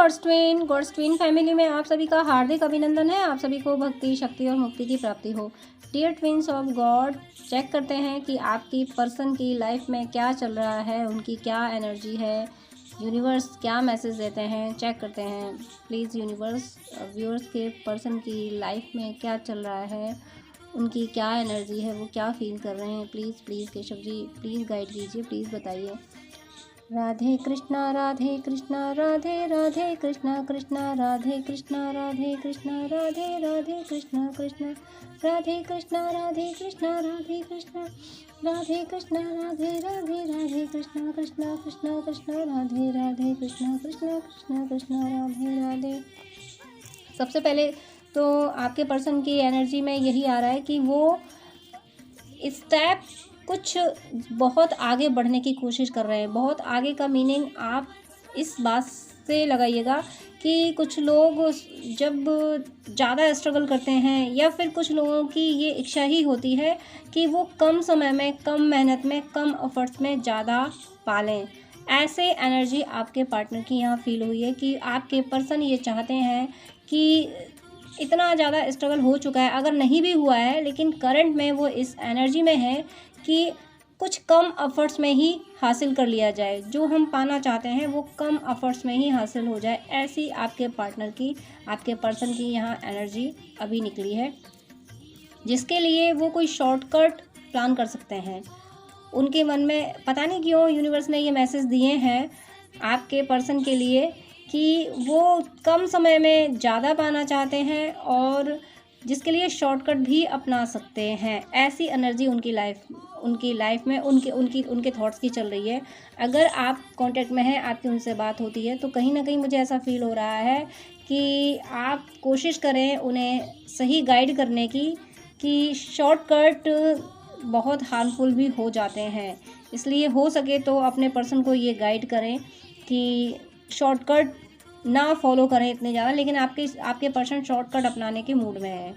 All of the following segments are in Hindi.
गॉड्स ट्विन फैमिली में आप सभी का हार्दिक अभिनंदन है। आप सभी को भक्ति, शक्ति और मुक्ति की प्राप्ति हो। Dear twins of God, check करते हैं कि आपकी पर्सन की लाइफ में क्या चल रहा है, उनकी क्या एनर्जी है, यूनिवर्स क्या मैसेज देते हैं। चेक करते हैं प्लीज़ यूनिवर्स, व्यूअर्स के पर्सन की लाइफ में क्या चल रहा है, उनकी क्या एनर्जी है, वो क्या फील कर रहे हैं। Please please Keshav ji please guide कीजिए, प्लीज़ बताइए। राधे कृष्णा राधे कृष्णा राधे राधे कृष्णा कृष्णा राधे कृष्णा राधे कृष्णा राधे राधे कृष्णा कृष्णा राधे कृष्णा राधे कृष्णा राधे कृष्णा राधे कृष्णा राधे राधे राधे कृष्णा कृष्णा कृष्णा कृष्णा राधे राधे कृष्णा कृष्णा कृष्णा कृष्णा राधे राधे। सबसे पहले तो आपके पर्सन की एनर्जी में यही आ रहा है कि वो स्टेप कुछ बहुत आगे बढ़ने की कोशिश कर रहे हैं। बहुत आगे का मीनिंग आप इस बात से लगाइएगा कि कुछ लोग जब ज़्यादा स्ट्रगल करते हैं या फिर कुछ लोगों की ये इच्छा ही होती है कि वो कम समय में, कम मेहनत में, कम एफर्ट्स में ज़्यादा पालें। ऐसे एनर्जी आपके पार्टनर की यहाँ फील हुई है कि आपके पर्सन ये चाहते हैं कि इतना ज़्यादा स्ट्रगल हो चुका है, अगर नहीं भी हुआ है लेकिन करंट में वो इस एनर्जी में है कि कुछ कम एफर्ट्स में ही हासिल कर लिया जाए। जो हम पाना चाहते हैं वो कम एफर्ट्स में ही हासिल हो जाए। ऐसी आपके पार्टनर की, आपके पर्सन की यहाँ एनर्जी अभी निकली है, जिसके लिए वो कोई शॉर्टकट प्लान कर सकते हैं। उनके मन में पता नहीं क्यों यूनिवर्स ने ये मैसेज दिए हैं आपके पर्सन के लिए कि वो कम समय में ज़्यादा पाना चाहते हैं और जिसके लिए शॉर्टकट भी अपना सकते हैं। ऐसी एनर्जी उनकी लाइफ में उनके थॉट्स की चल रही है। अगर आप कांटेक्ट में हैं, आपकी उनसे बात होती है, तो कहीं ना कहीं मुझे ऐसा फील हो रहा है कि आप कोशिश करें उन्हें सही गाइड करने की, कि शॉर्टकट बहुत हार्मफुल भी हो जाते हैं। इसलिए हो सके तो अपने पर्सन को ये गाइड करें कि शॉर्टकट ना फॉलो करें इतने ज़्यादा, लेकिन आपके पर्सन शॉर्टकट अपनाने के मूड में है।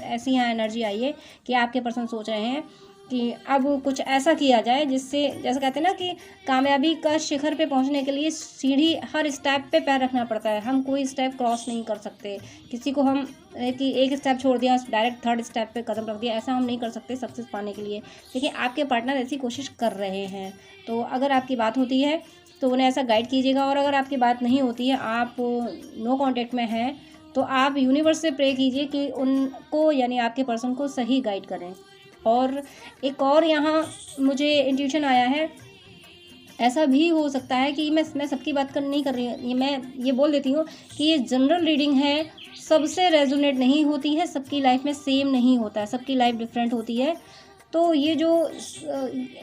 ऐसी यहाँ एनर्जी आई है कि आपके पर्सन सोच रहे हैं कि अब कुछ ऐसा किया जाए जिससे, जैसे कहते हैं ना कि कामयाबी का शिखर पे पहुंचने के लिए सीढ़ी हर स्टेप पे पैर रखना पड़ता है। हम कोई स्टेप क्रॉस नहीं कर सकते। किसी को हम कि एक स्टेप छोड़ दिया डायरेक्ट थर्ड स्टेप पे कदम रख दिया, ऐसा हम नहीं कर सकते सक्सेस पाने के लिए। लेकिन आपके पार्टनर ऐसी कोशिश कर रहे हैं। तो अगर आपकी बात होती है तो उन्हें ऐसा गाइड कीजिएगा, और अगर आपकी बात नहीं होती है, आप नो कांटेक्ट में हैं, तो आप यूनिवर्स से प्रे कीजिए कि उनको, यानी आपके पर्सन को सही गाइड करें। और एक और यहाँ मुझे इंट्यूशन आया है, ऐसा भी हो सकता है कि मैं सबकी बात नहीं कर रही हूँ, मैं ये बोल देती हूँ कि ये जनरल रीडिंग है, सबसे रेजोनेट नहीं होती है, सबकी लाइफ में सेम नहीं होता है, सबकी लाइफ डिफरेंट होती है। तो ये जो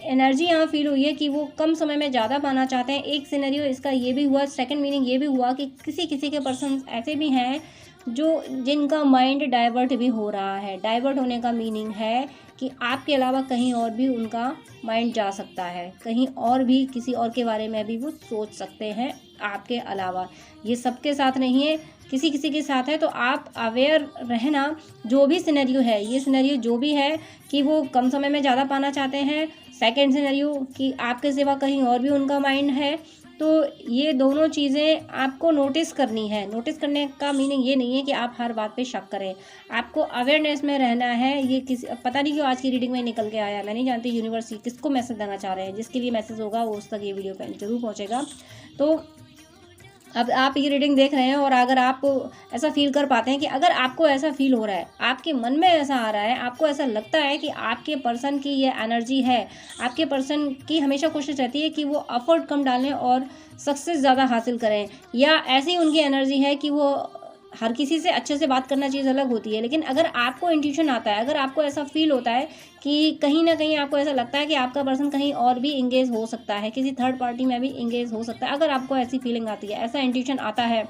एनर्जी यहाँ फील हुई है कि वो कम समय में ज़्यादा पाना चाहते हैं। एक सिनेरियो इसका ये भी हुआ, सेकंड मीनिंग ये भी हुआ कि किसी के पर्सन ऐसे भी हैं जिनका माइंड डाइवर्ट भी हो रहा है। डाइवर्ट होने का मीनिंग है कि आपके अलावा कहीं और भी उनका माइंड जा सकता है, कहीं और भी किसी और के बारे में भी वो सोच सकते हैं आपके अलावा। ये सबके साथ नहीं है, किसी के साथ है। तो आप अवेयर रहना, जो भी सिनेरियो है, ये सिनेरियो जो भी है कि वो कम समय में ज़्यादा पाना चाहते हैं, सेकंड सिनेरियो कि आपके सिवा कहीं और भी उनका माइंड है, तो ये दोनों चीज़ें आपको नोटिस करनी है। नोटिस करने का मीनिंग ये नहीं है कि आप हर बात पे शक करें, आपको अवेयरनेस में रहना है। ये पता नहीं क्यों आज की रीडिंग में निकल के आया, मैं नहीं जानती यूनिवर्स किसको मैसेज देना चाह रहे हैं। जिसके लिए मैसेज होगा वो उस तक ये वीडियो जरूर पहुँचेगा। तो अब आप ये रीडिंग देख रहे हैं और अगर आप ऐसा फील कर पाते हैं कि अगर आपको ऐसा फील हो रहा है, आपके मन में ऐसा आ रहा है, आपको ऐसा लगता है कि आपके पर्सन की ये एनर्जी है, आपके पर्सन की हमेशा कोशिश रहती है कि वो एफर्ट कम डालें और सक्सेस ज़्यादा हासिल करें, या ऐसी उनकी एनर्जी है कि वो हर किसी से अच्छे से बात करना चीज़ अलग होती है। लेकिन अगर आपको इंट्यूशन आता है, अगर आपको ऐसा फील होता है कि कहीं ना कहीं आपको ऐसा लगता है कि आपका पर्सन कहीं और भी इंगेज हो सकता है, किसी थर्ड पार्टी में भी इंगेज हो सकता है, अगर आपको ऐसी फीलिंग आती है, ऐसा इंट्यूशन आता है,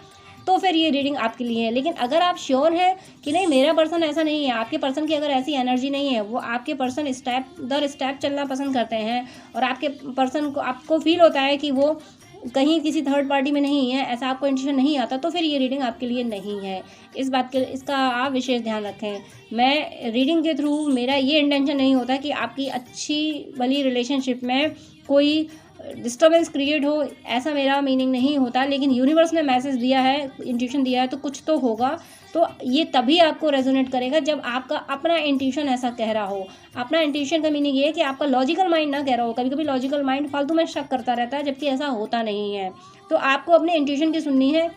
तो फिर ये रीडिंग आपके लिए है। लेकिन अगर आप श्योर हैं कि नहीं मेरा पर्सन ऐसा नहीं है, आपके पर्सन की अगर ऐसी एनर्जी नहीं है, वो आपके पर्सन स्टेप दर स्टेप चलना पसंद करते हैं और आपके पर्सन को, आपको फील होता है कि वो कहीं किसी थर्ड पार्टी में नहीं है, ऐसा आपको इंट्यूशन नहीं आता, तो फिर ये रीडिंग आपके लिए नहीं है। इसका आप विशेष ध्यान रखें। मैं रीडिंग के थ्रू, मेरा ये इंटेंशन नहीं होता कि आपकी अच्छी भली रिलेशनशिप में कोई डिस्टर्बेंस क्रिएट हो, ऐसा मेरा मीनिंग नहीं होता, लेकिन यूनिवर्स ने मैसेज दिया है, इंट्यूशन दिया है, तो कुछ तो होगा। तो ये तभी आपको रेजोनेट करेगा जब आपका अपना इंट्यूशन ऐसा कह रहा हो। अपना इंट्यूशन का मीनिंग ये है कि आपका लॉजिकल माइंड ना कह रहा हो। कभी कभी लॉजिकल माइंड फालतू में शक करता रहता है, जबकि ऐसा होता नहीं है। तो आपको अपने इंट्यूशन की सुननी है।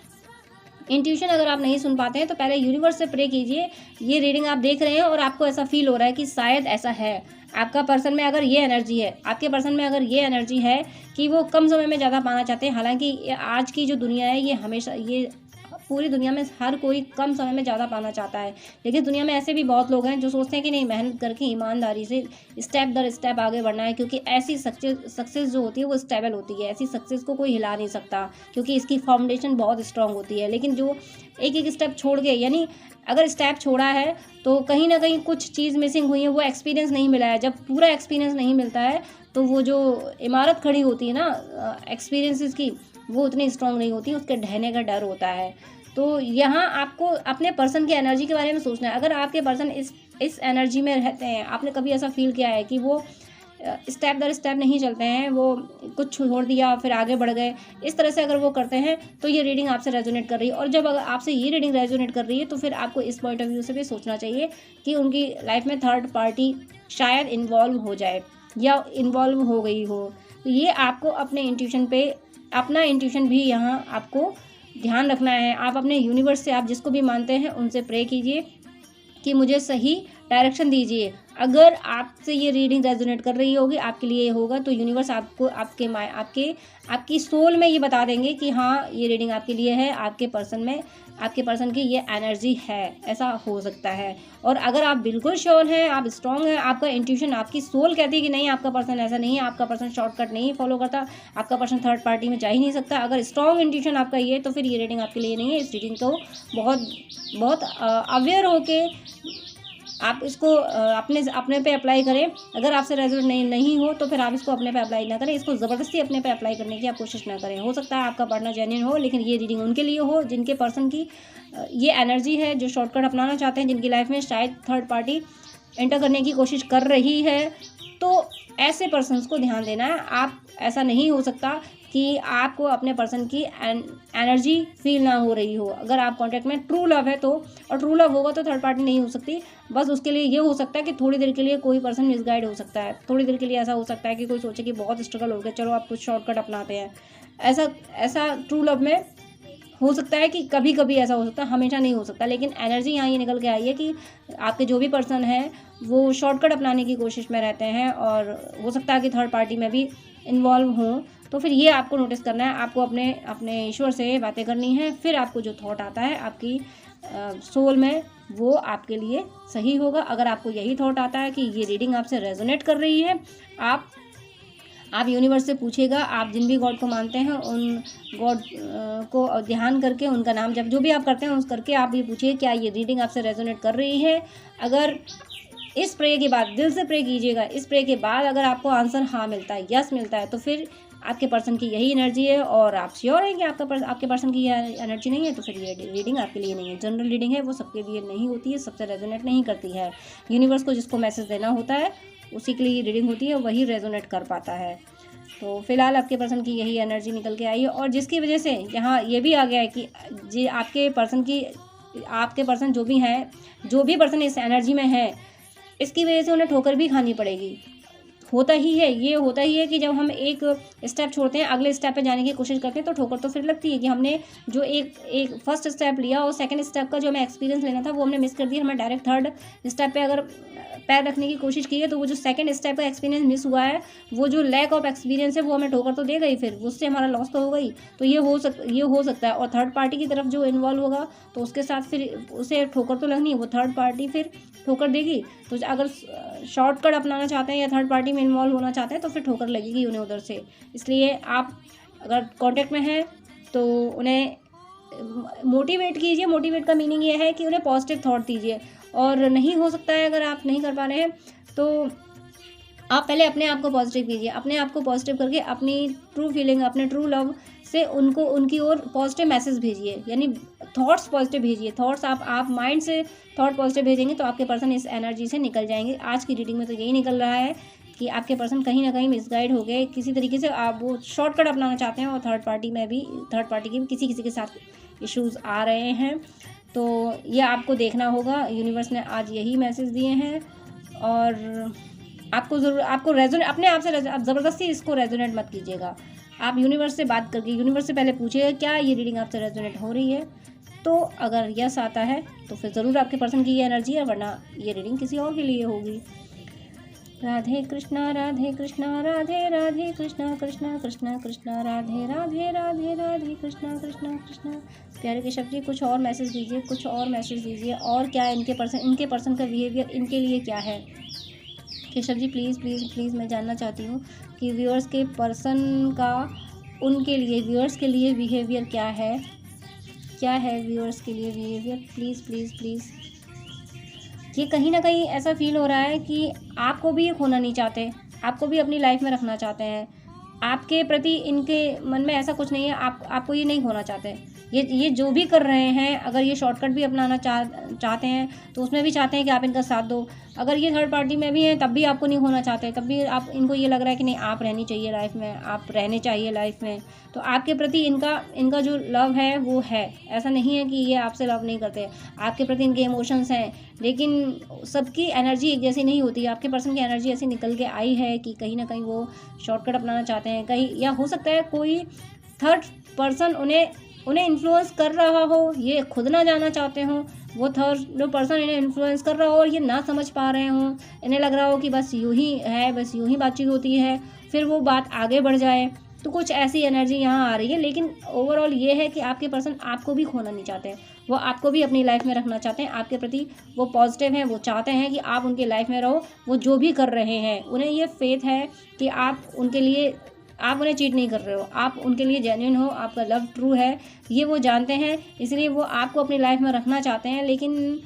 इंट्यूशन अगर आप नहीं सुन पाते हैं तो पहले यूनिवर्स से प्रे कीजिए। ये रीडिंग आप देख रहे हैं और आपको ऐसा फील हो रहा है कि शायद ऐसा है, आपका पर्सन में अगर ये एनर्जी है, आपके पर्सन में अगर ये एनर्जी है कि वो कम समय में ज़्यादा पाना चाहते हैं। हालांकि आज की जो दुनिया है, ये हमेशा, ये पूरी दुनिया में हर कोई कम समय में ज़्यादा पाना चाहता है, लेकिन दुनिया में ऐसे भी बहुत लोग हैं जो सोचते हैं कि नहीं, मेहनत करके ईमानदारी से स्टेप दर स्टेप आगे बढ़ना है, क्योंकि ऐसी सक्सेस जो होती है वो स्टेबल होती है। ऐसी सक्सेस को कोई हिला नहीं सकता, क्योंकि इसकी फाउंडेशन बहुत स्ट्रांग होती है। लेकिन जो एक एक स्टेप छोड़ गए, यानी अगर स्टेप छोड़ा है तो कहीं ना कहीं कुछ चीज़ मिसिंग हुई है, वो एक्सपीरियंस नहीं मिला है। जब पूरा एक्सपीरियंस नहीं मिलता है तो वो जो इमारत खड़ी होती है ना एक्सपीरियंसेस की, वो उतनी स्ट्रांग नहीं होती, उसके ढहने का डर होता है। तो यहाँ आपको अपने पर्सन की एनर्जी के बारे में सोचना है। अगर आपके पर्सन इस एनर्जी में रहते हैं, आपने कभी ऐसा फील किया है कि वो स्टेप दर स्टेप नहीं चलते हैं, वो कुछ छोड़ दिया फिर आगे बढ़ गए, इस तरह से अगर वो करते हैं तो ये रीडिंग आपसे रेजोनेट कर रही है। और जब अगर आपसे ये रीडिंग रेजोनेट कर रही है तो फिर आपको इस पॉइंट ऑफ व्यू से भी सोचना चाहिए कि उनकी लाइफ में थर्ड पार्टी शायद इन्वॉल्व हो जाए या इन्वॉल्व हो गई हो। तो ये आपको अपने इंट्यूशन पे, अपना इंट्यूशन भी यहाँ आपको ध्यान रखना है। आप अपने यूनिवर्स से, आप जिसको भी मानते हैं उनसे प्रे कीजिए कि मुझे सही डायरेक्शन दीजिए। अगर आपसे ये रीडिंग रेजोनेट कर रही होगी, आपके लिए होगा, तो यूनिवर्स आपको आपकी सोल में ये बता देंगे कि हाँ, ये रीडिंग आपके लिए है, आपके पर्सन की ये एनर्जी है, ऐसा हो सकता है। और अगर आप बिल्कुल श्योर हैं, आप स्ट्रांग हैं, आपका इंट्यूशन, आपकी सोल कहती है कि नहीं, आपका पर्सन ऐसा नहीं है, आपका पर्सन शॉर्टकट नहीं फॉलो करता, आपका पर्सन थर्ड पार्टी में जा ही नहीं सकता, अगर स्ट्रांग इंट्यूशन आपका ये है, तो फिर ये रीडिंग आपके लिए नहीं है। इस रीडिंग को बहुत अवेयर होके आप इसको अपने पे अप्लाई करें। अगर आपसे रेजोनेट नहीं हो तो फिर आप इसको अपने पे अप्लाई ना करें, इसको ज़बरदस्ती अपने पे अप्लाई करने की आप कोशिश ना करें। हो सकता है आपका पार्टनर जेन्युइन हो, लेकिन ये रीडिंग उनके लिए हो जिनके पर्सन की ये एनर्जी है, जो शॉर्टकट अपनाना चाहते हैं, जिनकी लाइफ में शायद थर्ड पार्टी एंटर करने की कोशिश कर रही है। तो ऐसे पर्सन्स को ध्यान देना है। आप, ऐसा नहीं हो सकता कि आपको अपने पर्सन की एनर्जी फील ना हो रही हो। अगर आप कांटेक्ट में ट्रू लव है तो, और ट्रू लव होगा तो थर्ड पार्टी नहीं हो सकती। बस उसके लिए ये हो सकता है कि थोड़ी देर के लिए कोई पर्सन मिसगाइड हो सकता है, थोड़ी देर के लिए ऐसा हो सकता है कि कोई सोचे कि बहुत स्ट्रगल हो गया, चलो आप कुछ शॉर्टकट अपनाते हैं। ऐसा ट्रू लव में हो सकता है कि कभी कभी ऐसा हो सकता है, हमेशा नहीं हो सकता। लेकिन एनर्जी यहाँ ये निकल के आई है कि आपके जो भी पर्सन हैं वो शॉर्टकट अपनाने की कोशिश में रहते हैं, और हो सकता है कि थर्ड पार्टी में भी इन्वॉल्व हों। तो फिर ये आपको नोटिस करना है, आपको अपने ईश्वर से बातें करनी है। फिर आपको जो थॉट आता है आपकी सोल में, वो आपके लिए सही होगा। अगर आपको यही थॉट आता है कि ये रीडिंग आपसे रेजोनेट कर रही है, आप यूनिवर्स से पूछिएगा। आप जिन भी गॉड को मानते हैं उन गॉड को ध्यान करके, उनका नाम जब जो भी आप करते हैं उस करके आप ये पूछिए क्या ये रीडिंग आपसे रेजोनेट कर रही है। अगर इस प्रे के बाद, दिल से प्रे कीजिएगा, इस प्रे के बाद अगर आपको आंसर हाँ मिलता है, यस मिलता है, तो फिर आपके पर्सन की यही एनर्जी है और आप श्योर हैं कि आपके पर्सन की यह एनर्जी नहीं है, तो फिर ये रीडिंग आपके लिए नहीं है। जनरल रीडिंग है, वो सबके लिए नहीं होती है, सबसे रेजोनेट नहीं करती है। यूनिवर्स को जिसको मैसेज देना होता है उसी के लिए रीडिंग होती है, वही रेजोनेट कर पाता है। तो फिलहाल आपके पर्सन की यही एनर्जी निकल के आई है, और जिसकी वजह से यहाँ ये भी आ गया है कि जी आपके पर्सन जो भी पर्सन इस एनर्जी में है, इसकी वजह से उन्हें ठोकर भी खानी पड़ेगी। होता ही है कि जब हम एक स्टेप छोड़ते हैं, अगले स्टेप पे जाने की कोशिश करते हैं, तो ठोकर तो फिर लगती है कि हमने जो एक फर्स्ट स्टेप लिया और सेकंड स्टेप का जो हमें एक्सपीरियंस लेना था वो हमने मिस कर दिया। हमें डायरेक्ट थर्ड स्टेप पे अगर पैर रखने की कोशिश की है, तो वो जो सेकंड स्टेप का एक्सपीरियंस मिस हुआ है, वो जो लैक ऑफ एक्सपीरियंस है, वो हमें ठोकर तो दे गई, फिर उससे हमारा लॉस तो हो गई। तो ये हो सकता है। और थर्ड पार्टी की तरफ जो इन्वॉल्व होगा, तो उसके साथ फिर उसे ठोकर तो लगनी है, वो थर्ड पार्टी फिर ठोकर देगी। तो अगर शॉर्टकट अपनाना चाहते हैं या थर्ड पार्टी में इन्वॉल्व होना चाहते हैं, तो फिर ठोकर लगेगी उन्हें उधर से। इसलिए आप अगर कांटेक्ट में हैं तो उन्हें मोटिवेट कीजिए। मोटिवेट का मीनिंग ये है कि उन्हें पॉजिटिव थॉट दीजिए। और नहीं हो सकता है, अगर आप नहीं कर पा रहे हैं, तो आप पहले अपने आप को पॉजिटिव कीजिए। अपने आप को पॉजिटिव करके अपनी ट्रू फीलिंग, अपने ट्रू लव से उनकी ओर पॉजिटिव मैसेज भेजिए, यानी थॉट्स पॉजिटिव भेजिए। थॉट्स आप माइंड से थॉट पॉजिटिव भेजेंगे तो आपके पर्सन इस एनर्जी से निकल जाएंगे। आज की रीडिंग में तो यही निकल रहा है कि आपके पर्सन कहीं ना कहीं मिसगाइड हो गए किसी तरीके से, आप वो शॉर्टकट अपनाना चाहते हैं और थर्ड पार्टी के भी किसी के साथ इश्यूज़ आ रहे हैं। तो ये आपको देखना होगा, यूनिवर्स ने आज यही मैसेज दिए हैं। और आपको ज़रूर आपको रेजोनेट अपने आप से आप ज़बरदस्ती इसको रेजोनेट मत कीजिएगा। आप यूनिवर्स से बात करके यूनिवर्स से पहले पूछिएगा क्या ये रीडिंग आपसे रेजोनेट हो रही है। तो अगर यस आता है तो फिर ज़रूर आपके पर्सन की ये एनर्जी है, वरना ये रीडिंग किसी और के लिए होगी। राधे कृष्णा राधे कृष्णा राधे राधे कृष्णा कृष्णा कृष्णा कृष्णा राधे राधे राधे राधे कृष्णा कृष्णा कृष्णा। प्यारे केशव जी कुछ और मैसेज दीजिए, कुछ और मैसेज दीजिए, और क्या इनके पर्सन का बिहेवियर इनके लिए क्या है। Keshav ji please please please मैं जानना चाहती हूँ कि व्यूअर्स के पर्सन का उनके लिए, व्यूअर्स के लिए बिहेवियर क्या है व्यूअर्स के लिए बिहेवियर। Please please please. ये कहीं ना कहीं ऐसा फील हो रहा है कि आपको भी ये खोना नहीं चाहते, आपको भी अपनी लाइफ में रखना चाहते हैं। आपके प्रति इनके मन में ऐसा कुछ नहीं है, आपको ये नहीं खोना चाहते। ये जो भी कर रहे हैं, अगर ये शॉर्टकट भी अपनाना चाहते हैं तो उसमें भी चाहते हैं कि आप इनका साथ दो। अगर ये थर्ड पार्टी में भी हैं तब भी आपको नहीं खोना चाहते, तब भी आप इनको ये लग रहा है कि नहीं आप रहनी चाहिए लाइफ में, आप रहने चाहिए लाइफ में। तो आपके प्रति इनका जो लव है वो है, ऐसा नहीं है कि ये आपसे लव नहीं करते, आपके प्रति इनके इमोशंस हैं। लेकिन सबकी एनर्जी एक जैसी नहीं होती। आपके पर्सन की एनर्जी ऐसी निकल के आई है कि कहीं ना कहीं वो शॉर्टकट अपनाना चाहते हैं कहीं, या हो सकता है कोई थर्ड पर्सन उन्हें इन्फ्लुएंस कर रहा हो, ये खुद ना जाना चाहते हो। वो थर्ड पर्सन इन्हें इन्फ्लुएंस कर रहा हो और ये ना समझ पा रहे हों, इन्हें लग रहा हो कि बस यूं ही है, बस यूं ही बातचीत होती है, फिर वो बात आगे बढ़ जाए। तो कुछ ऐसी एनर्जी यहाँ आ रही है। लेकिन ओवरऑल ये है कि आपके पर्सन आपको भी खोना नहीं चाहते हैं, वो आपको भी अपनी लाइफ में रखना चाहते हैं। आपके प्रति वो पॉजिटिव हैं, वो चाहते हैं कि आप उनकी लाइफ में रहो। वो जो भी कर रहे हैं उन्हें ये फेथ है कि आप उन्हें चीट नहीं कर रहे हो, आप उनके लिए जेन्युइन हो, आपका लव ट्रू है, ये वो जानते हैं। इसलिए वो आपको अपनी लाइफ में रखना चाहते हैं। लेकिन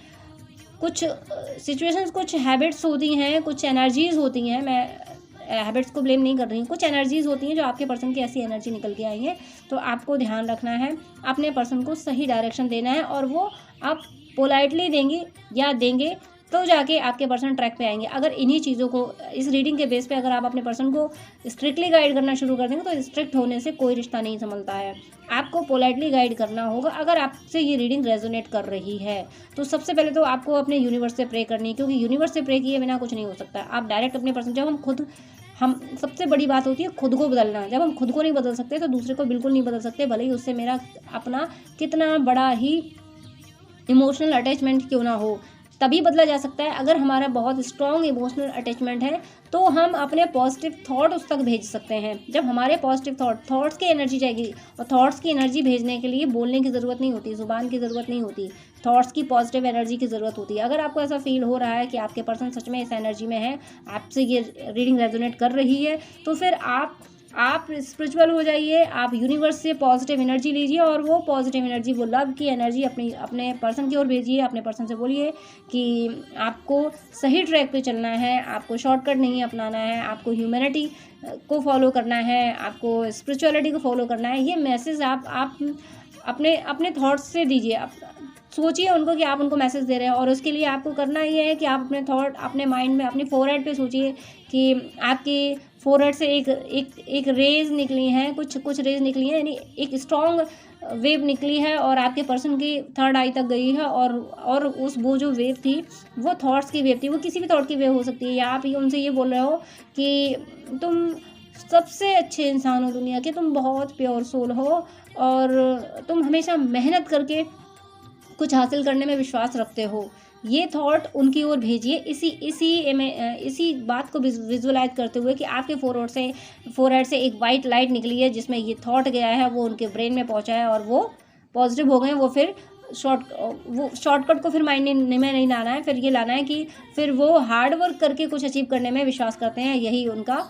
कुछ सिचुएशंस, कुछ हैबिट्स होती हैं, कुछ एनर्जीज़ होती हैं, मैं हैबिट्स को ब्लेम नहीं कर रही हूँ, कुछ एनर्जीज़ होती हैं जो आपके पर्सन की ऐसी एनर्जी निकल के आई है। तो आपको ध्यान रखना है, अपने पर्सन को सही डायरेक्शन देना है, और वो आप पोलाइटली देंगे तो जाके आपके पर्सन ट्रैक पे आएंगे। अगर इन्हीं चीज़ों को, इस रीडिंग के बेस पे अगर आप अपने पर्सन को स्ट्रिक्टली गाइड करना शुरू कर देंगे तो स्ट्रिक्ट होने से कोई रिश्ता नहीं संभलता है। आपको पोलाइटली गाइड करना होगा। अगर आपसे ये रीडिंग रेजोनेट कर रही है तो सबसे पहले तो आपको अपने यूनिवर्स से प्रे करनी है, क्योंकि यूनिवर्स से प्रे किए बिना कुछ नहीं हो सकता। आप डायरेक्ट अपने पर्सन, जब हम सबसे बड़ी बात होती है खुद को बदलना। जब हम खुद को नहीं बदल सकते तो दूसरे को बिल्कुल नहीं बदल सकते, भले ही उससे मेरा अपना कितना बड़ा ही इमोशनल अटैचमेंट क्यों ना हो, तभी बदला जा सकता है। अगर हमारा बहुत स्ट्रॉन्ग इमोशनल अटैचमेंट है तो हम अपने पॉजिटिव थॉट उस तक भेज सकते हैं। जब हमारे पॉजिटिव थॉट्स की एनर्जी जाएगी, और थॉट्स की एनर्जी भेजने के लिए बोलने की ज़रूरत नहीं होती, ज़ुबान की ज़रूरत नहीं होती, थॉट्स की पॉजिटिव एनर्जी की ज़रूरत होती है। अगर आपको ऐसा फील हो रहा है कि आपके पर्सन सच में इस एनर्जी में है, आपसे ये रीडिंग रेजोनेट कर रही है, तो फिर आप स्पिरिचुअल हो जाइए, आप यूनिवर्स से पॉजिटिव एनर्जी लीजिए, और वो पॉजिटिव एनर्जी, वो लव की एनर्जी अपने पर्सन की ओर भेजिए। अपने पर्सन से बोलिए कि आपको सही ट्रैक पे चलना है, आपको शॉर्टकट नहीं अपनाना है, आपको ह्यूमैनिटी को फॉलो करना है, आपको स्पिरिचुअलिटी को फॉलो करना है। ये मैसेज आप अपने थॉट्स से दीजिए। आप सोचिए उनको कि आप उनको मैसेज दे रहे हैं, और उसके लिए आपको करना ये है कि आप अपने थॉट अपने माइंड में, अपनी फोरहेड पे सोचिए कि आपकी फोरहेड से एक रेज निकली हैं, कुछ रेज निकली हैं, यानी एक स्ट्रॉन्ग वेव निकली है और आपके पर्सन की थर्ड आई तक गई है। और वो जो वेव थी वो थॉट्स की वेव थी, वो किसी भी थॉट की वेव हो सकती है। या आप ये उनसे ये बोल रहे हो कि तुम सबसे अच्छे इंसान हो दुनिया के, तुम बहुत प्योर सोल हो, और तुम हमेशा मेहनत करके कुछ हासिल करने में विश्वास रखते हो। ये थॉट उनकी ओर भेजिए। इसी बात को विजुअलाइज करते हुए कि आपके फोरहेड से एक वाइट लाइट निकली है जिसमें ये थॉट गया है, वो उनके ब्रेन में पहुंचा है और वो पॉजिटिव हो गए। वो फिर शॉर्टकट को फिर माइंड में नहीं लाना है, फिर ये लाना है कि फिर वो हार्ड वर्क करके कुछ अचीव करने में विश्वास करते हैं। यही उनका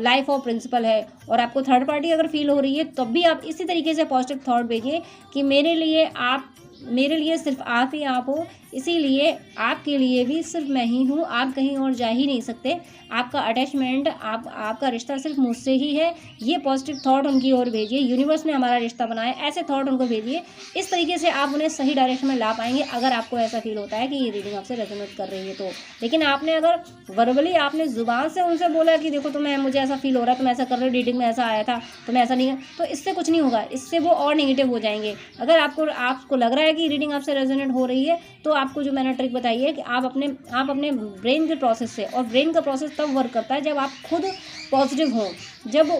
लाइफ ऑफ प्रिंसिपल है। और आपको थर्ड पार्टी अगर फील हो रही है तब भी आप इसी तरीके से पॉजिटिव थॉट भेजिए कि मेरे लिए आप मेरे लिए सिर्फ आप ही आप हो, इसीलिए आपके लिए भी सिर्फ मैं ही हूँ, आप कहीं और जा ही नहीं सकते। आपका अटैचमेंट, आपका रिश्ता सिर्फ मुझसे ही है। ये पॉजिटिव थॉट उनकी ओर भेजिए, यूनिवर्स ने हमारा रिश्ता बनाया, ऐसे थॉट उनको भेजिए। इस तरीके से आप उन्हें सही डायरेक्शन में ला पाएंगे, अगर आपको ऐसा फील होता है कि ये रीडिंग आपसे रेजोनेट कर रही है तो। लेकिन आपने अगर वर्बली आपने ज़ुबान से उनसे बोला कि देखो तुम्हें, मुझे ऐसा फील हो रहा है, तुम ऐसा कर रहे हो, रीडिंग में ऐसा आया था, तुम्हें ऐसा नहीं है, तो इससे कुछ नहीं होगा, इससे वो और नेगेटिव हो जाएंगे। अगर आपको लग रहा है कि रीडिंग आपसे रेजोनेट हो रही है, तो आपको जो मैंने ट्रिक बताई है कि आप अपने ब्रेन के प्रोसेस से, और ब्रेन का प्रोसेस तब वर्क करता है जब आप खुद पॉजिटिव हो, जब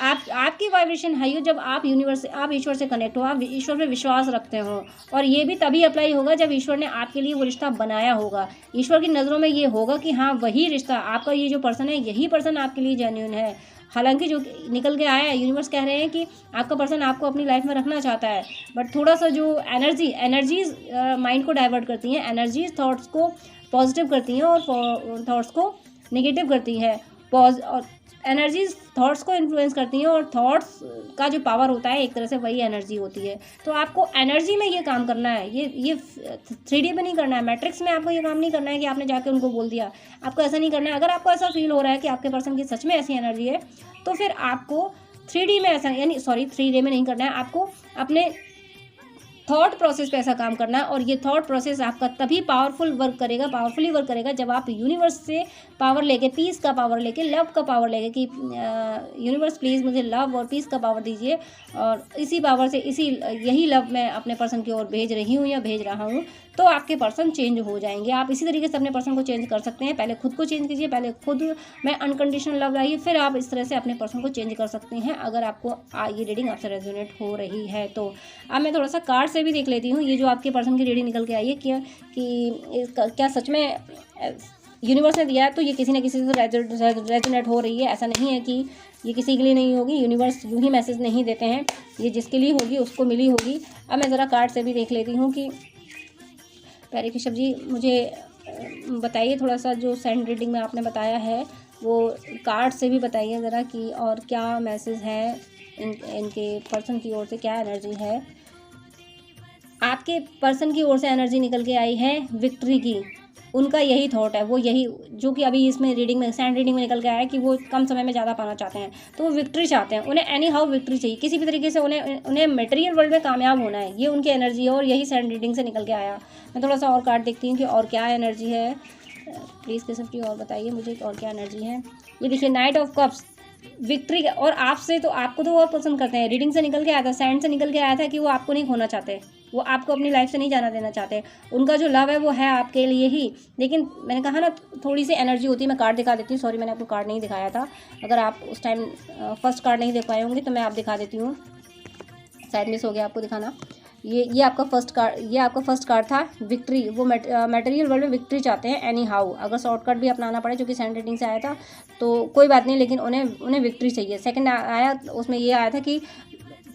आपकी वाइब्रेशन हाई हो, जब आप ईश्वर से कनेक्ट हो, आप ईश्वर पे विश्वास रखते हो। और ये भी तभी अप्लाई होगा जब ईश्वर ने आपके लिए वो रिश्ता बनाया होगा। ईश्वर की नज़रों में ये होगा कि हाँ, वही रिश्ता, आपका ये जो पर्सन है, यही पर्सन आपके लिए जेन्युइन है। हालांकि जो निकल के आया है, यूनिवर्स कह रहे हैं कि आपका पर्सन आपको अपनी लाइफ में रखना चाहता है, बट थोड़ा सा जो एनर्जीज माइंड को डाइवर्ट करती हैं, एनर्जीज थॉट्स को पॉजिटिव करती हैं और थॉट्स को नेगेटिव करती है। और एनर्जीज थॉट्स को इन्फ्लुएंस करती हैं, और थॉट्स का जो पावर होता है एक तरह से वही एनर्जी होती है। तो आपको एनर्जी में ये काम करना है, ये 3D में नहीं करना है, मैट्रिक्स में आपको ये काम नहीं करना है कि आपने जाके उनको बोल दिया। आपको ऐसा नहीं करना है। अगर आपको ऐसा फील हो रहा है कि आपके पर्सन की सच में ऐसी एनर्जी है, तो फिर आपको 3D में ऐसा, यानी 3D में नहीं करना है, आपको अपने थॉट प्रोसेस पे ऐसा काम करना है। और ये थॉट प्रोसेस आपका तभी पावरफुली वर्क करेगा जब आप यूनिवर्स से पावर लेके, पीस का पावर लेके, लव का पावर लेके कि यूनिवर्स प्लीज़ मुझे लव और पीस का पावर दीजिए, और इसी पावर से यही लव मैं अपने पर्सन की ओर भेज रही हूँ या भेज रहा हूँ, तो आपके पर्सन चेंज हो जाएंगे। आप इसी तरीके से अपने पर्सन को चेंज कर सकते हैं। पहले खुद को चेंज कीजिए, पहले खुद में अनकंडीशनल लव लाइए, फिर आप इस तरह से अपने पर्सन को चेंज कर सकते हैं, अगर आपको ये रीडिंग आपसे रेजोनेट हो रही है तो। अब मैं थोड़ा सा कार्ड से भी देख लेती हूँ, ये जो आपके पर्सन की रीडिंग निकल के आई है क्या सच में यूनिवर्स ने दिया है, तो ये किसी न किसी से रेजोनेट हो रही है। ऐसा नहीं है कि ये किसी के लिए नहीं होगी, यूनिवर्स यूँ ही मैसेज नहीं देते हैं, ये जिसके लिए होगी उसको मिली होगी। अब मैं ज़रा कार्ड से भी देख लेती हूँ कि प्यारे केशव जी, मुझे बताइए थोड़ा सा, जो सेंड रीडिंग में आपने बताया है वो कार्ड से भी बताइए ज़रा कि और क्या मैसेज है इनके पर्सन की ओर से, क्या एनर्जी है। आपके पर्सन की ओर से एनर्जी निकल के आई है विक्ट्री की। उनका यही थॉट है, वो यही जो कि अभी इसमें रीडिंग में, सेंड रीडिंग में निकल के आया है कि वो कम समय में ज़्यादा पाना चाहते हैं, तो वो विक्ट्री चाहते हैं। उन्हें एनी हाउ विक्ट्री चाहिए, किसी भी तरीके से उन्हें मटेरियल वर्ल्ड में कामयाब होना है। ये उनकी एनर्जी है और यही सेंड रीडिंग से निकल के आया। मैं थोड़ा सा और कार्ड देखती हूँ कि और क्या एनर्जी है। प्लीज़ केशव जी और बताइए मुझे और क्या एनर्जी है। ये देखिए, नाइट ऑफ कप्स, विक्ट्री। और आपसे तो, आपको तो वो पसंद करते हैं। रीडिंग से निकल के आया था, सेंड से निकल के आया था कि वो आपको नहीं खोना चाहते, वो आपको अपनी लाइफ से नहीं जाना देना चाहते। उनका जो लव है वो है आपके लिए ही। लेकिन मैंने कहा ना, थोड़ी सी एनर्जी होती है। मैं कार्ड दिखा देती हूँ, सॉरी मैंने आपको कार्ड नहीं दिखाया था। अगर आप उस टाइम फर्स्ट कार्ड नहीं देख पाए होंगे तो मैं आप दिखा देती हूँ, शायद मिस हो गया आपको दिखाना। ये आपका फर्स्ट कार्ड था विक्ट्री। वो मटेरियल वर्ल्ड में विक्ट्री चाहते हैं एनी हाउ। अगर शॉर्टकट भी अपनाना पड़े, जो कि सेंड रीडिंग से आया था, तो कोई बात नहीं, लेकिन उन्हें विक्ट्री चाहिए। सेकंड आया, उसमें ये आया था कि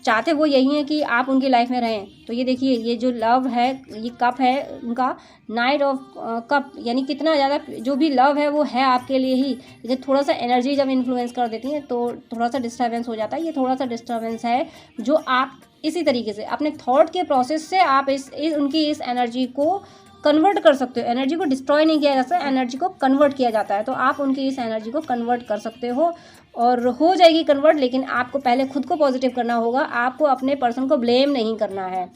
चाहते वो यही है कि आप उनकी लाइफ में रहें। तो ये देखिए, ये जो लव है, ये कप है उनका, नाइट ऑफ कप, यानी कितना ज़्यादा जो भी लव है वो है आपके लिए ही। लेकिन थोड़ा सा एनर्जी जब इन्फ्लुएंस कर देती है तो थोड़ा सा डिस्टर्बेंस हो जाता है। ये थोड़ा सा डिस्टर्बेंस है जो आप इसी तरीके से अपने थॉट के प्रोसेस से आप उनकी इस एनर्जी को कन्वर्ट कर सकते हो। एनर्जी को डिस्ट्रॉय नहीं किया जाता, एनर्जी को कन्वर्ट किया जाता है। तो आप उनकी इस एनर्जी को कन्वर्ट कर सकते हो और हो जाएगी कन्वर्ट। लेकिन आपको पहले खुद को पॉजिटिव करना होगा। आपको अपने पर्सन को ब्लेम नहीं करना है।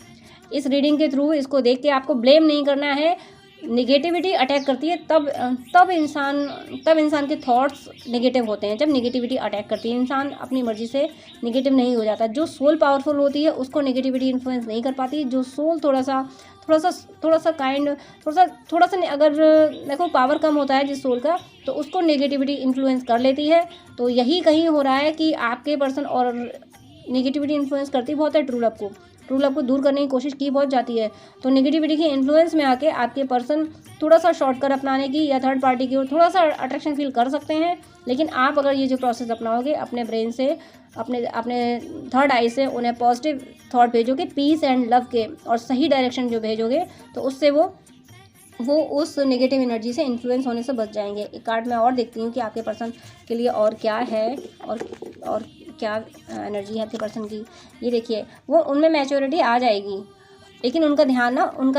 इस रीडिंग के थ्रू इसको देख के आपको ब्लेम नहीं करना है। निगेटिविटी अटैक करती है तब इंसान के थॉट्स नेगेटिव होते हैं। जब निगेटिविटी अटैक करती है, इंसान अपनी मर्जी से नेगेटिव नहीं हो जाता। जो सोल पावरफुल होती है उसको नेगेटिविटी इन्फ्लुएंस नहीं कर पाती। जो सोल थोड़ा सा अगर देखो पावर कम होता है जिस सोल का, तो उसको नेगेटिविटी इन्फ्लुएंस कर लेती है। तो यही कहीं हो रहा है कि आपके पर्सन और नेगेटिविटी इन्फ्लुएंस करती बहुत है। ट्रू लव को दूर करने की कोशिश की बहुत जाती है। तो नेगेटिविटी के इन्फ्लुएंस में आके आपके पर्सन थोड़ा सा शॉर्टकट अपनाने की या थर्ड पार्टी की ओर थोड़ा सा अट्रैक्शन फील कर सकते हैं। लेकिन आप अगर ये जो प्रोसेस अपनाओगे, अपने ब्रेन से, अपने थर्ड आई से उन्हें पॉजिटिव थॉट भेजोगे, पीस एंड लव के, और सही डायरेक्शन जो भेजोगे, तो उससे वो उस नेगेटिव एनर्जी से इन्फ्लुएंस होने से बच जाएंगे। एक कार्ड मैं और देखती हूँ कि आपके पर्सन के लिए और क्या है और क्या एनर्जी है आपके पर्सन की। ये देखिए, वो उनमें मैच्योरिटी आ जाएगी। लेकिन उनका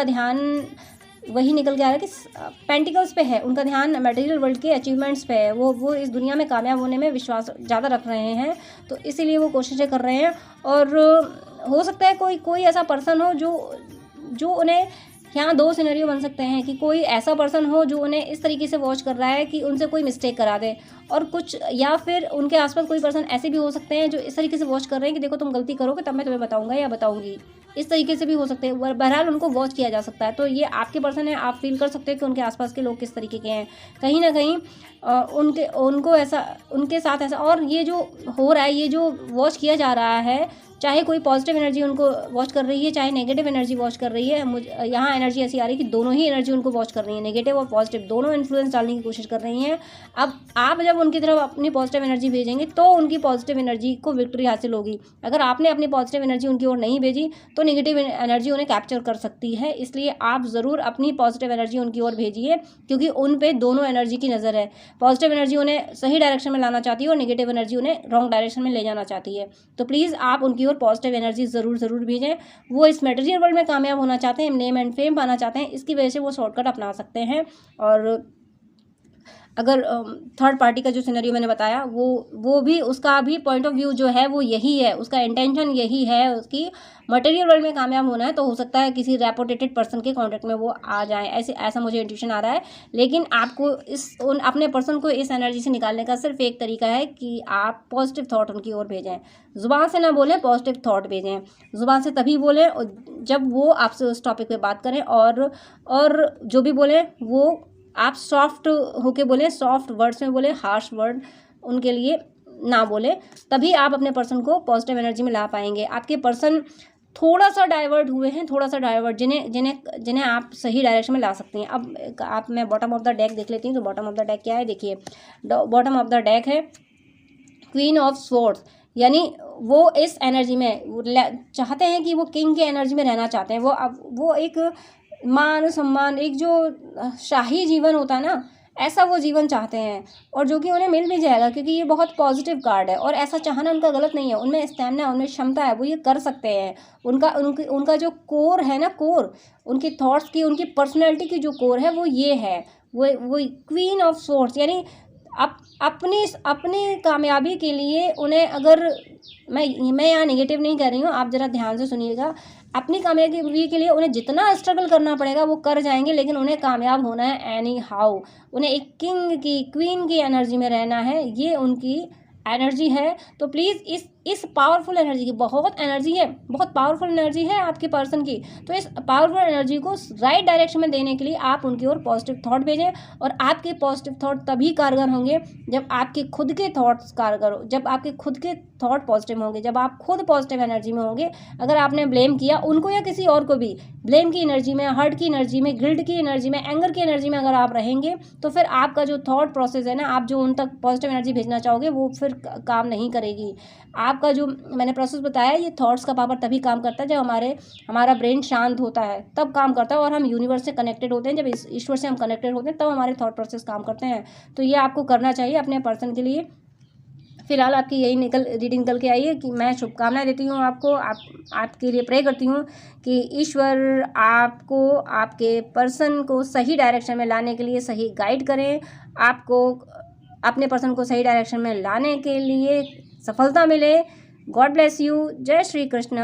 ध्यान वही निकल के आ रहा है कि पेंटिकल्स पे है, उनका ध्यान मटेरियल वर्ल्ड के अचीवमेंट्स पे है। वो इस दुनिया में कामयाब होने में विश्वास ज़्यादा रख रहे हैं, तो इसीलिए वो कोशिशें कर रहे हैं। और हो सकता है कोई ऐसा पर्सन हो जो उन्हें, यहाँ दो सिनेरियो बन सकते हैं कि कोई ऐसा पर्सन हो जो उन्हें इस तरीके से वॉच कर रहा है कि उनसे कोई मिस्टेक करा दे, और कुछ, या फिर उनके आसपास कोई पर्सन ऐसे भी हो सकते हैं जो इस तरीके से वॉच कर रहे हैं कि देखो तुम गलती करोगे तब मैं तुम्हें बताऊंगा या बताऊंगी। इस तरीके से भी हो सकते हैं। बहरहाल उनको वॉच किया जा सकता है। तो ये आपके पर्सन है, आप फील कर सकते हो कि उनके आसपास के लोग किस तरीके के हैं। कहीं ना कहीं उनके साथ ऐसा, और ये जो हो रहा है, ये जो वॉच किया जा रहा है, चाहे कोई पॉजिटिव एनर्जी उनको वॉच कर रही है, चाहे नेगेटिव एनर्जी वॉच कर रही है, मुझे यहाँ एनर्जी ऐसी आ रही है कि दोनों ही एनर्जी उनको वॉच कर रही है, नेगेटिव और पॉजिटिव दोनों इन्फ्लुएंस डालने की कोशिश कर रही हैं। अब आप जब उनकी तरफ अपनी पॉजिटिव एनर्जी भेजेंगे तो उनकी पॉजिटिव एनर्जी को विक्ट्री हासिल होगी। अगर आपने अपनी पॉजिटिव एनर्जी उनकी ओर नहीं भेजी तो नेगेटिव एनर्जी उन्हें कैप्चर कर सकती है। इसलिए आप ज़रूर अपनी पॉजिटिव एनर्जी उनकी ओर भेजिए, क्योंकि उन पे दोनों एनर्जी की नज़र है। पॉजिटिव एनर्जी उन्हें सही डायरेक्शन में लाना चाहती है और नेगेटिव एनर्जी उन्हें रॉन्ग डायरेक्शन में ले जाना चाहती है। तो प्लीज़ आप उनकी ओर पॉजिटिव एनर्जी ज़रूर भेजें। वो इस मटेरियल वर्ल्ड में कामयाब होना चाहते हैं, नेम एंड फेम पाना चाहते हैं, इसकी वजह से वो शॉर्टकट अपना सकते हैं। और अगर थर्ड पार्टी का जो सिनेरियो मैंने बताया, वो भी, उसका भी पॉइंट ऑफ व्यू जो है वो यही है, उसका इंटेंशन यही है, उसकी मटेरियल वर्ल्ड में कामयाब होना है। तो हो सकता है किसी रेपुटेटेड पर्सन के कॉन्टेक्ट में वो आ जाए, ऐसा मुझे इंट्यूशन आ रहा है। लेकिन आपको अपने पर्सन को इस एनर्जी से निकालने का सिर्फ एक तरीका है कि आप पॉजिटिव थॉट उनकी ओर भेजें। ज़ुबान से ना बोलें, पॉजिटिव थॉट भेजें। ज़ुबान से तभी बोलें जब वो आपसे उस टॉपिक पे बात करें, और जो भी बोलें वो आप सॉफ्ट होके बोलें, सॉफ्ट वर्ड्स में बोलें, हार्श वर्ड उनके लिए ना बोलें। तभी आप अपने पर्सन को पॉजिटिव एनर्जी में ला पाएंगे। आपके पर्सन थोड़ा सा डाइवर्ट हुए हैं, थोड़ा सा डाइवर्ट, जिन्हें आप सही डायरेक्शन में ला सकती हैं। अब मैं बॉटम ऑफ द डेक देख लेती हूँ। तो बॉटम ऑफ द डेक क्या है, देखिए, बॉटम ऑफ द डेक है क्वीन ऑफ स्वॉर्ड्स, यानी वो इस एनर्जी में चाहते हैं कि वो किंग के एनर्जी में रहना चाहते हैं। वो एक मान सम्मान, एक जो शाही जीवन होता है ना, ऐसा वो जीवन चाहते हैं, और जो कि उन्हें मिल भी जाएगा, क्योंकि ये बहुत पॉजिटिव कार्ड है। और ऐसा चाहना उनका गलत नहीं है, उनमें स्टैमिना, उनमें क्षमता है, वो ये कर सकते हैं। उनका जो कोर है ना, कोर उनकी थॉट्स की, उनकी पर्सनैलिटी की जो कोर है वो ये है, वो क्वीन ऑफ स्वॉर्ड्स, यानी अपनी कामयाबी के लिए उन्हें, अगर मैं यहाँ नेगेटिव नहीं कह रही हूँ, आप ज़रा ध्यान से सुनिएगा। अपनी कामयाबी के लिए उन्हें जितना स्ट्रगल करना पड़ेगा वो कर जाएंगे, लेकिन उन्हें कामयाब होना है एनी हाउ। उन्हें एक किंग की, क्वीन की एनर्जी में रहना है, ये उनकी एनर्जी है। तो प्लीज़ इस पावरफुल एनर्जी की, बहुत एनर्जी है, बहुत पावरफुल एनर्जी है आपके पर्सन की। तो इस पावरफुल एनर्जी को राइट डायरेक्शन में देने के लिए आप उनकी ओर पॉजिटिव थॉट भेजें। और आपके पॉजिटिव थॉट तभी कारगर होंगे जब आपके खुद के थॉट्स कारगर हो, जब आपके खुद के थॉट पॉजिटिव होंगे, जब आप खुद पॉजिटिव एनर्जी में होंगे। अगर आपने ब्लेम किया उनको या किसी और को भी, ब्लेम की एनर्जी में, हर्ट की एनर्जी में, गिल्ट की एनर्जी में, एंगर की एनर्जी में अगर आप रहेंगे, तो फिर आपका जो थॉट प्रोसेस है ना, आप जो उन तक पॉजिटिव एनर्जी भेजना चाहोगे वो फिर काम नहीं करेगी। आपका जो मैंने प्रोसेस बताया, ये थॉट्स का पावर तभी काम करता है जब हमारा ब्रेन शांत होता है, तब काम करता है। और हम यूनिवर्स से कनेक्टेड होते हैं, जब ईश्वर से हम कनेक्टेड होते हैं तब हमारे थॉट प्रोसेस काम करते हैं। तो ये आपको करना चाहिए अपने पर्सन के लिए। फिलहाल आपकी यही रीडिंग निकल के आई है कि मैं शुभकामनाएं देती हूँ आपको, आपके लिए प्रे करती हूँ कि ईश्वर आपको, आपके पर्सन को सही डायरेक्शन में लाने के लिए सही गाइड करें, आपको अपने पर्सन को सही डायरेक्शन में लाने के लिए सफलता मिले। God bless you. जय श्री कृष्ण।